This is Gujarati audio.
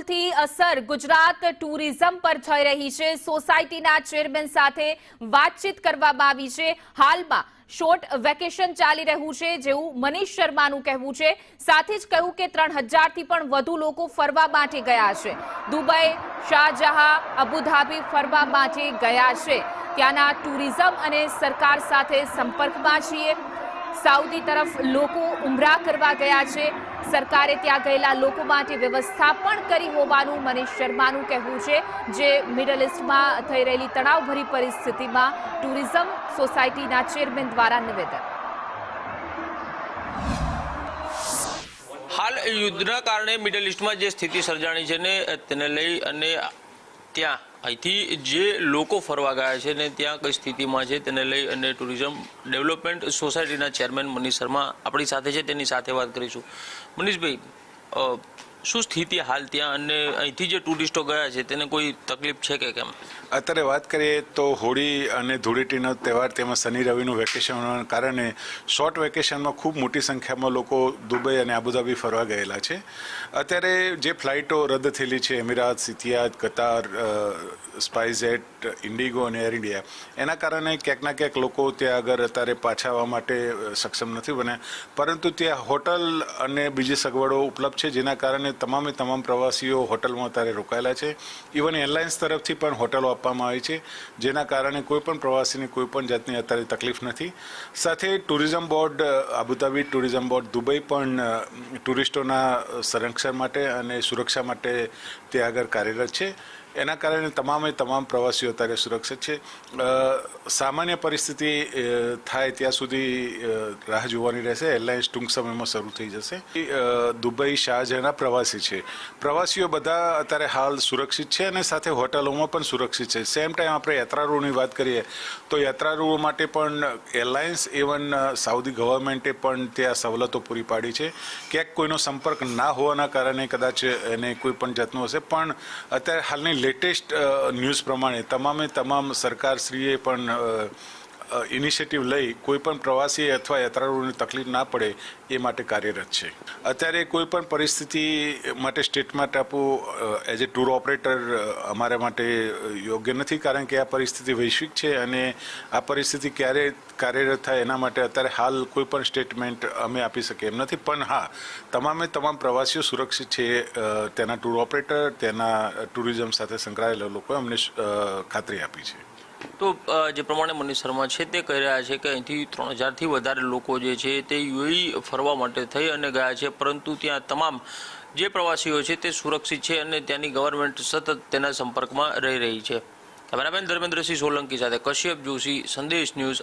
પેટ્રોલથી અસર ગુજરાત ટુરિઝમ પર થઈ રહી છે। સોસાયટીના ચેરમેન સાથે વાતચીત કરવામાં આવી છે। હાલમાં શોર્ટ વેકેશન ચાલી રહ્યું છે જેવું મનીષ શર્માનું કહેવું છે। સાથે જ કહ્યું કે 3000 થી પણ વધુ લોકો ફરવા માટે ગયા છે। દુબઈ, શારજાહ, અબુધાબી ફરવા માટે ગયા છે। ત્યાંના ટુરિઝમ અને સરકાર સાથે સંપર્કમાં છીએ। સાઉદી તરફ લોકો ઉમરા કરવા ગયા છે। સરકારે ત્યાં ગયેલા લોકો માટે વ્યવસ્થા પણ કરી હોવાનું મનીષ શર્માનું કહેવું છે। જે મિડલ ઇસ્ટમાં થઈ રહેલી તણાવભરી પરિસ્થિતિમાં ટુરિઝમ સોસાયટીના ચેરમેન દ્વારા નિવેદન। હાલ યુદ્ધના કારણે મિડલ ઇસ્ટમાં જે સ્થિતિ સર્જાણી છે ને તેને લઈ અને ત્યાં અહીંથી જે લોકો ફરવા ગયા છે ને ત્યાં કઈ સ્થિતિમાં છે તેને લઈ અને ટુરિઝમ ડેવલપમેન્ટ સોસાયટીના ચેરમેન મનીષ શર્મા આપણી સાથે છે, તેની સાથે વાત કરીશું। મનીષભાઈ, શું સ્થિતિ હાલ ત્યાં અને અહીંથી જે ટુરિસ્ટો ગયા છે તેને કોઈ તકલીફ છે કે કેમ? અત્યારે વાત કરીએ તો હોળી અને ધૂળેટીનો તહેવાર તેમાં શનિ રવિનું વેકેશન હોવાના કારણે શોર્ટ વેકેશનમાં ખૂબ મોટી સંખ્યામાં લોકો દુબઈ અને આબુધાબી ફરવા ગયેલા છે। અત્યારે જે ફ્લાઇટો રદ થયેલી છે એમિરાટ્સ, ઇતિહાદ, કતાર, સ્પાઇસજેટ, ઇન્ડિગો અને એર ઇન્ડિયા, એના કારણે ક્યાંક ના ક્યાંક લોકો ત્યાં આગળ અત્યારે પાછા આવવા માટે સક્ષમ નથી બન્યા, પરંતુ ત્યાં હોટલ અને બીજી સગવડો ઉપલબ્ધ છે જેના કારણે તમામ પ્રવાસીઓ હોટલમાં અત્યારે રોકાયેલા છે। ઇવન એરલાઇન્સ તરફથી પણ હોટલો આપવામાં આવી છે જેના કારણે કોઈ પણ પ્રવાસીને કોઈ પણ જાતની અત્યારે તકલીફ નથી। સાથે tourism board, Abu Dhabi tourism board Dubai પણ ટુરિસ્ટોના સંરક્ષણ માટે અને સુરક્ષા માટે ત્યાં આગળ કાર્યરત છે। એના કારણે તમામ પ્રવાસીઓ અત્યારે સુરક્ષિત છે। સામાન્ય પરિસ્થિતિ થાય ત્યાં સુધી રાહ જોવાની રહેશે। એરલાઇન્સ ટૂંક સમયમાં શરૂ થઈ જશે। દુબઈ, શારજાહના પ્રવાસી છે, પ્રવાસીઓ બધા અત્યારે હાલ સુરક્ષિત છે અને સાથે હોટલોમાં પણ સુરક્ષિત છે। સેમ ટાઈમ આપણે યાત્રાળુઓની વાત કરીએ તો યાત્રાળુઓ માટે પણ એરલાઇન્સ, ઇવન સાઉદી ગવર્મેન્ટે પણ ત્યાં સવલતો પૂરી પાડી છે। ક્યાંક કોઈનો સંપર્ક ના હોવાના કારણે કદાચ એને કોઈ પણ જાતનું હશે, પણ અત્યારે હાલની લેટેસ્ટ ન્યૂઝ પ્રમાણે તમામ સરકારશ્રીએ પણ ઇનિશિયેટિવ લઈ કોઈ પણ પ્રવાસી અથવા યાત્રાળુઓને તકલીફ ના પડે એ માટે કાર્યરત છે। અત્યારે કોઈ પણ પરિસ્થિતિ માટે સ્ટેટમેન્ટ આપવું એઝ એ ટૂર ઓપરેટર અમારા માટે યોગ્ય નથી, કારણ કે આ પરિસ્થિતિ વૈશ્વિક છે અને આ પરિસ્થિતિ ક્યારે કાર્યરત થાય એના માટે અત્યારે હાલ કોઈ પણ સ્ટેટમેન્ટ અમે આપી શકીએ એમ નથી। પણ હા, તમામ પ્રવાસીઓ સુરક્ષિત છે। તેના ટૂર ઓપરેટર, તેના ટુરિઝમ સાથે સંકળાયેલા લોકોએ અમને ખાતરી આપી છે। તો જે પ્રમાણે મનીષ શર્મા છે તે કહી રહ્યા છે કે અહીંથી 3000 થી વધારે લોકો જે છે તે યુએઈ ફરવા માટે થઈ અને ગયા છે, પરંતુ ત્યાં તમામ જે પ્રવાસીઓ છે તે સુરક્ષિત છે અને ત્યાંની ગવર્મેન્ટ સતત તેના સંપર્કમાં રહી છે। કેમેરામેન ધર્મેન્દ્રસિંહ સોલંકી સાથે કશ્યપ જોશી, સંદેશ ન્યૂઝ।